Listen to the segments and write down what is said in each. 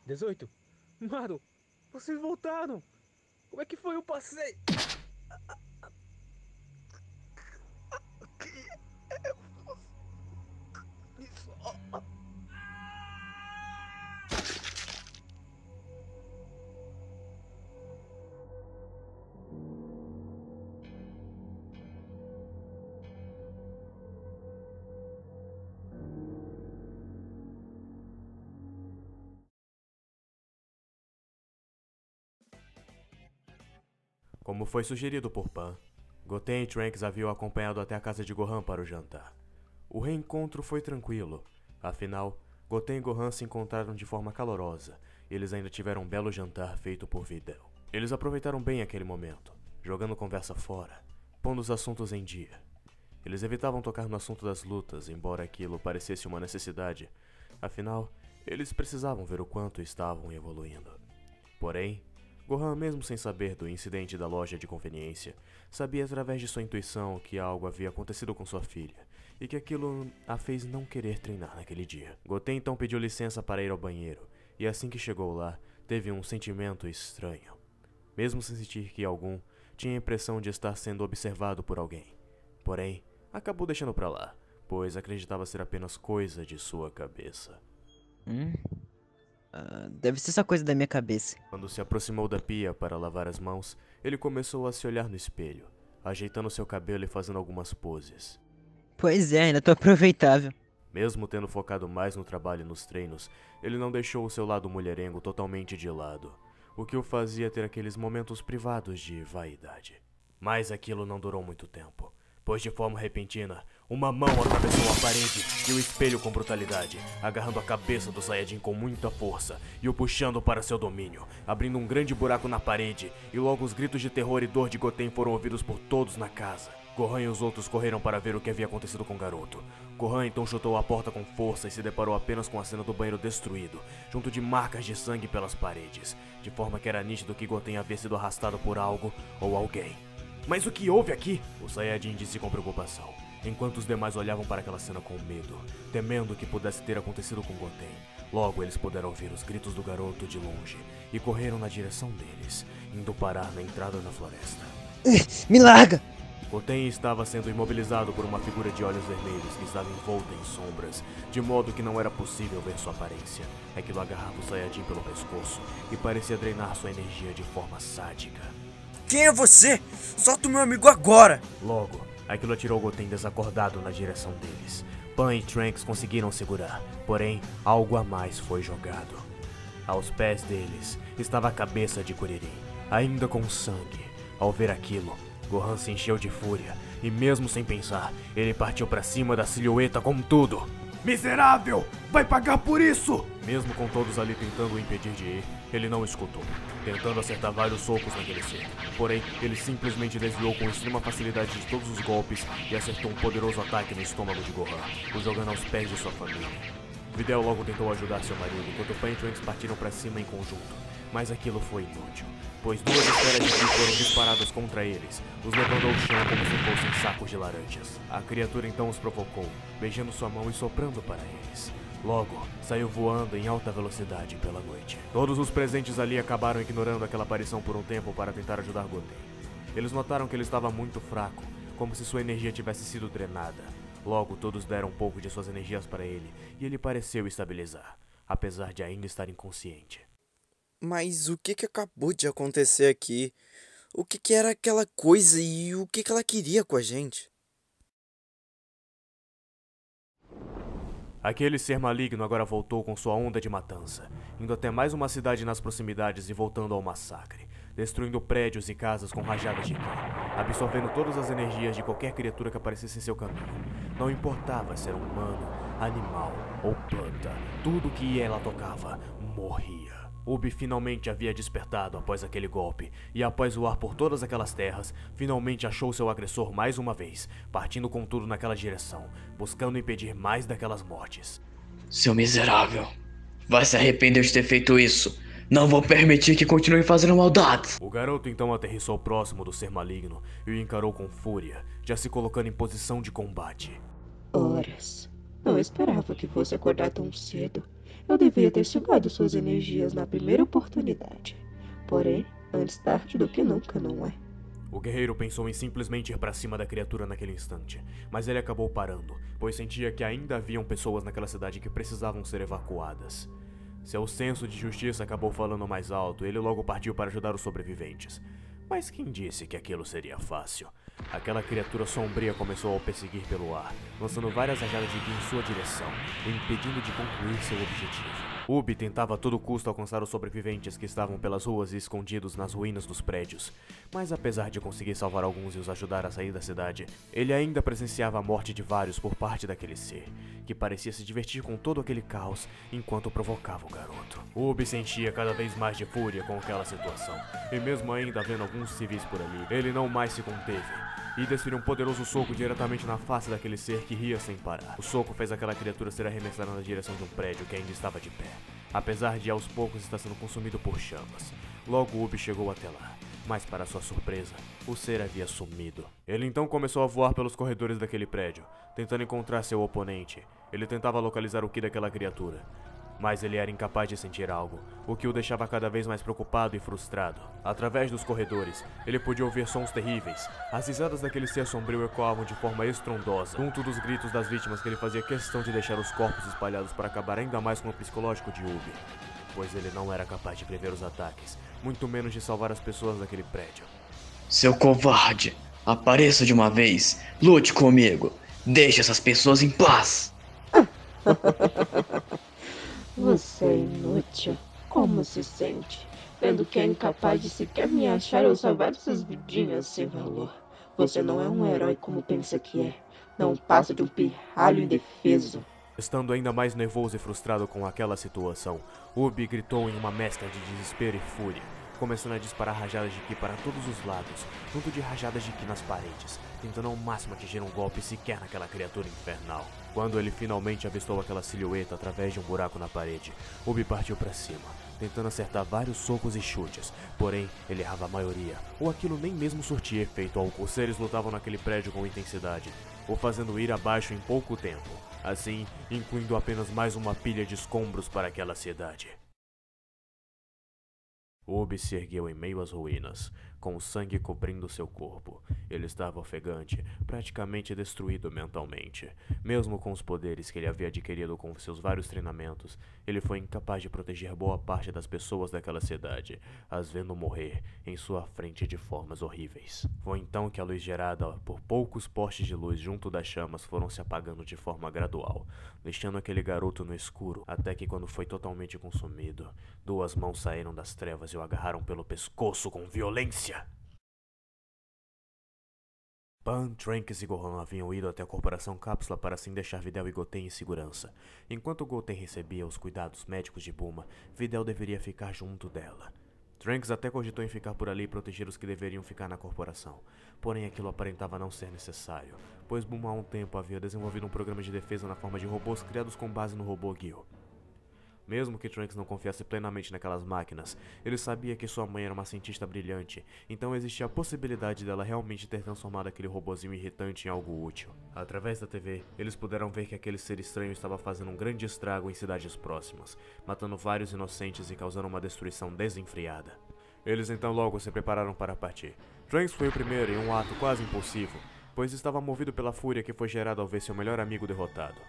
18. Mano, vocês voltaram. Como é que foi o passeio? Como foi sugerido por Pan, Goten e Trunks haviam acompanhado até a casa de Gohan para o jantar. O reencontro foi tranquilo, afinal, Goten e Gohan se encontraram de forma calorosa e eles ainda tiveram um belo jantar feito por Videl. Eles aproveitaram bem aquele momento, jogando conversa fora, pondo os assuntos em dia. Eles evitavam tocar no assunto das lutas, embora aquilo parecesse uma necessidade, afinal, eles precisavam ver o quanto estavam evoluindo. Porém, Gohan, mesmo sem saber do incidente da loja de conveniência, sabia através de sua intuição que algo havia acontecido com sua filha e que aquilo a fez não querer treinar naquele dia. Goten então pediu licença para ir ao banheiro e assim que chegou lá, teve um sentimento estranho. Mesmo sem sentir que algum, tinha a impressão de estar sendo observado por alguém. Porém, acabou deixando pra lá, pois acreditava ser apenas coisa de sua cabeça. Deve ser essa coisa da minha cabeça. Quando se aproximou da pia para lavar as mãos, ele começou a se olhar no espelho, ajeitando seu cabelo e fazendo algumas poses. Pois é, ainda tô aproveitável. Mesmo tendo focado mais no trabalho e nos treinos, ele não deixou o seu lado mulherengo totalmente de lado, o que o fazia ter aqueles momentos privados de vaidade. Mas aquilo não durou muito tempo, pois de forma repentina, uma mão atravessou a parede e o espelho com brutalidade, agarrando a cabeça do Saiyajin com muita força e o puxando para seu domínio, abrindo um grande buraco na parede, e logo os gritos de terror e dor de Goten foram ouvidos por todos na casa. Gohan e os outros correram para ver o que havia acontecido com o garoto. Gohan então chutou a porta com força e se deparou apenas com a cena do banheiro destruído, junto de marcas de sangue pelas paredes, de forma que era nítido que Goten havia sido arrastado por algo ou alguém. Mas o que houve aqui? O Saiyajin disse com preocupação, enquanto os demais olhavam para aquela cena com medo, temendo que pudesse ter acontecido com Goten. Logo eles puderam ouvir os gritos do garoto de longe e correram na direção deles, indo parar na entrada da floresta. Me larga! Goten estava sendo imobilizado por uma figura de olhos vermelhos que estava envolta em sombras, de modo que não era possível ver sua aparência. Aquilo agarrava o Saiyajin pelo pescoço e parecia drenar sua energia de forma sádica. Quem é você? Solta o meu amigo agora! Logo, aquilo atirou Goten desacordado na direção deles. Pan e Trunks conseguiram segurar, porém, algo a mais foi jogado. Aos pés deles estava a cabeça de Kuririn, ainda com sangue. Ao ver aquilo, Gohan se encheu de fúria, e mesmo sem pensar, ele partiu para cima da silhueta com tudo. Miserável! Vai pagar por isso! Mesmo com todos ali tentando o impedir de ir, ele não escutou, tentando acertar vários socos naquele ser. Porém, ele simplesmente desviou com extrema facilidade de todos os golpes e acertou um poderoso ataque no estômago de Gohan, o jogando aos pés de sua família. Videl logo tentou ajudar seu marido, enquanto Pan e Trunks partiram para cima em conjunto, mas aquilo foi inútil, pois duas esferas de ki foram disparadas contra eles, os levando ao chão como se fossem sacos de laranjas. A criatura então os provocou, beijando sua mão e soprando para eles. Logo, saiu voando em alta velocidade pela noite. Todos os presentes ali acabaram ignorando aquela aparição por um tempo para tentar ajudar Goten. Eles notaram que ele estava muito fraco, como se sua energia tivesse sido drenada. Logo, todos deram um pouco de suas energias para ele, e ele pareceu estabilizar, apesar de ainda estar inconsciente. Mas o que acabou de acontecer aqui? O que era aquela coisa e o que ela queria com a gente? Aquele ser maligno agora voltou com sua onda de matança, indo até mais uma cidade nas proximidades e voltando ao massacre, destruindo prédios e casas com rajadas de ki, absorvendo todas as energias de qualquer criatura que aparecesse em seu caminho. Não importava se era humano, animal ou planta, tudo que ela tocava morria. Ubi finalmente havia despertado após aquele golpe, e após voar por todas aquelas terras, finalmente achou seu agressor mais uma vez, partindo com tudo naquela direção, buscando impedir mais daquelas mortes. Seu miserável, vai se arrepender de ter feito isso. Não vou permitir que continue fazendo maldades. O garoto então aterrissou próximo do ser maligno e o encarou com fúria, já se colocando em posição de combate. Horas. Não esperava que fosse acordar tão cedo. Eu devia ter sugado suas energias na primeira oportunidade. Porém, antes tarde do que nunca, não é? O guerreiro pensou em simplesmente ir para cima da criatura naquele instante, mas ele acabou parando, pois sentia que ainda haviam pessoas naquela cidade que precisavam ser evacuadas. Seu senso de justiça acabou falando mais alto e ele logo partiu para ajudar os sobreviventes. Mas quem disse que aquilo seria fácil? Aquela criatura sombria começou a o perseguir pelo ar, lançando várias rajadas de ki em sua direção, o impedindo de concluir seu objetivo. Ubi tentava a todo custo alcançar os sobreviventes que estavam pelas ruas e escondidos nas ruínas dos prédios, mas apesar de conseguir salvar alguns e os ajudar a sair da cidade, ele ainda presenciava a morte de vários por parte daquele ser, que parecia se divertir com todo aquele caos enquanto provocava o garoto. Ubi sentia cada vez mais de fúria com aquela situação, e mesmo ainda vendo alguns civis por ali, ele não mais se conteve e desferiu um poderoso soco diretamente na face daquele ser que ria sem parar. O soco fez aquela criatura ser arremessada na direção de um prédio que ainda estava de pé, apesar de aos poucos estar sendo consumido por chamas. Logo Ubi chegou até lá, mas para sua surpresa, o ser havia sumido. Ele então começou a voar pelos corredores daquele prédio, tentando encontrar seu oponente. Ele tentava localizar o ki daquela criatura, mas ele era incapaz de sentir algo, o que o deixava cada vez mais preocupado e frustrado. Através dos corredores, ele podia ouvir sons terríveis. As risadas daquele ser sombrio ecoavam de forma estrondosa, junto dos gritos das vítimas que ele fazia questão de deixar os corpos espalhados para acabar ainda mais com o psicológico de Ubi, pois ele não era capaz de prever os ataques, muito menos de salvar as pessoas daquele prédio. Seu covarde, apareça de uma vez, lute comigo, deixe essas pessoas em paz. Você é inútil. Como se sente? Vendo que é incapaz de sequer me achar ou salvar essas vidinhas sem valor. Você não é um herói como pensa que é. Não passa de um pirralho indefeso. Estando ainda mais nervoso e frustrado com aquela situação, Ubi gritou em uma mescla de desespero e fúria, começando a disparar rajadas de ki para todos os lados, junto de rajadas de ki nas paredes, tentando ao máximo atingir um golpe sequer naquela criatura infernal. Quando ele finalmente avistou aquela silhueta através de um buraco na parede, Ubi partiu para cima, tentando acertar vários socos e chutes, porém ele errava a maioria, ou aquilo nem mesmo surtia efeito algum. Os seres lutavam naquele prédio com intensidade, o fazendo ir abaixo em pouco tempo, assim incluindo apenas mais uma pilha de escombros para aquela cidade. Ubi se ergueu em meio às ruínas, com o sangue cobrindo seu corpo. Ele estava ofegante, praticamente destruído mentalmente. Mesmo com os poderes que ele havia adquirido com seus vários treinamentos, ele foi incapaz de proteger boa parte das pessoas daquela cidade, as vendo morrer em sua frente de formas horríveis. Foi então que a luz gerada por poucos postes de luz junto das chamas foram se apagando de forma gradual, deixando aquele garoto no escuro, até que quando foi totalmente consumido, duas mãos saíram das trevas e o agarraram pelo pescoço com violência. Pan, Trunks e Gohan haviam ido até a Corporação Cápsula para assim deixar Videl e Goten em segurança. Enquanto Goten recebia os cuidados médicos de Bulma, Videl deveria ficar junto dela. Trunks até cogitou em ficar por ali e proteger os que deveriam ficar na corporação, porém aquilo aparentava não ser necessário, pois Bulma há um tempo havia desenvolvido um programa de defesa na forma de robôs criados com base no robô Gil. Mesmo que Trunks não confiasse plenamente naquelas máquinas, ele sabia que sua mãe era uma cientista brilhante, então existia a possibilidade dela realmente ter transformado aquele robozinho irritante em algo útil. Através da TV, eles puderam ver que aquele ser estranho estava fazendo um grande estrago em cidades próximas, matando vários inocentes e causando uma destruição desenfreada. Eles então logo se prepararam para partir. Trunks foi o primeiro em um ato quase impulsivo, pois estava movido pela fúria que foi gerada ao ver seu melhor amigo derrotado.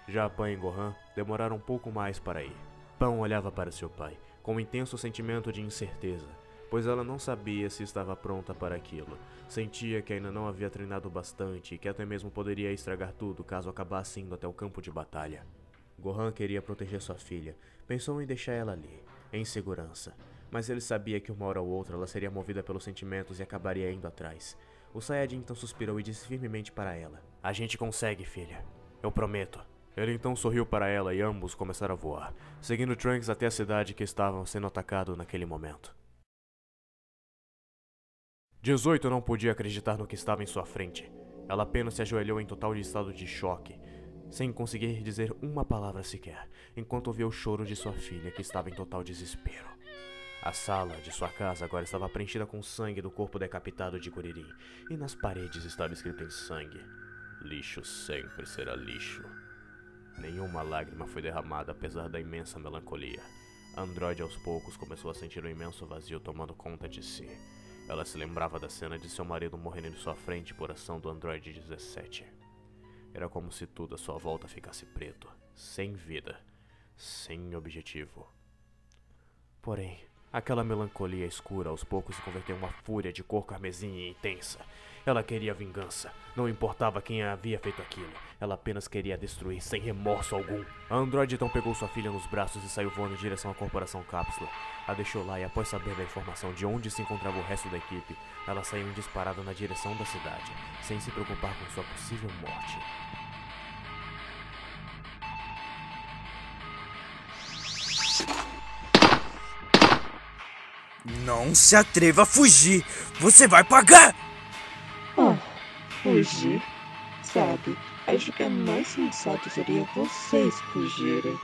Já Pan e Gohan demoraram um pouco mais para ir. Pan olhava para seu pai, com um intenso sentimento de incerteza, pois ela não sabia se estava pronta para aquilo. Sentia que ainda não havia treinado bastante e que até mesmo poderia estragar tudo caso acabasse indo até o campo de batalha. Gohan queria proteger sua filha, pensou em deixar ela ali, em segurança, mas ele sabia que uma hora ou outra ela seria movida pelos sentimentos e acabaria indo atrás. O Saiyajin então suspirou e disse firmemente para ela: "A gente consegue, filha. Eu prometo." Ele então sorriu para ela e ambos começaram a voar, seguindo Trunks até a cidade que estavam sendo atacados naquele momento. 18 não podia acreditar no que estava em sua frente. Ela apenas se ajoelhou em total estado de choque, sem conseguir dizer uma palavra sequer, enquanto ouvia o choro de sua filha, que estava em total desespero. A sala de sua casa agora estava preenchida com sangue do corpo decapitado de Kuririn, e nas paredes estava escrito em sangue: "Lixo sempre será lixo." Nenhuma lágrima foi derramada apesar da imensa melancolia. A androide aos poucos começou a sentir um imenso vazio tomando conta de si. Ela se lembrava da cena de seu marido morrendo em sua frente por ação do Android 17. Era como se tudo à sua volta ficasse preto, sem vida, sem objetivo. Porém, aquela melancolia escura aos poucos se converteu em uma fúria de cor carmesim e intensa. Ela queria vingança, não importava quem havia feito aquilo. Ela apenas queria destruir sem remorso algum. A androide então pegou sua filha nos braços e saiu voando em direção à corporação Cápsula. A deixou lá e após saber da informação de onde se encontrava o resto da equipe, ela saiu disparada na direção da cidade, sem se preocupar com sua possível morte. Não se atreva a fugir! Você vai pagar! Fugir? Sabe, acho que a mais sensato seria vocês fugirem.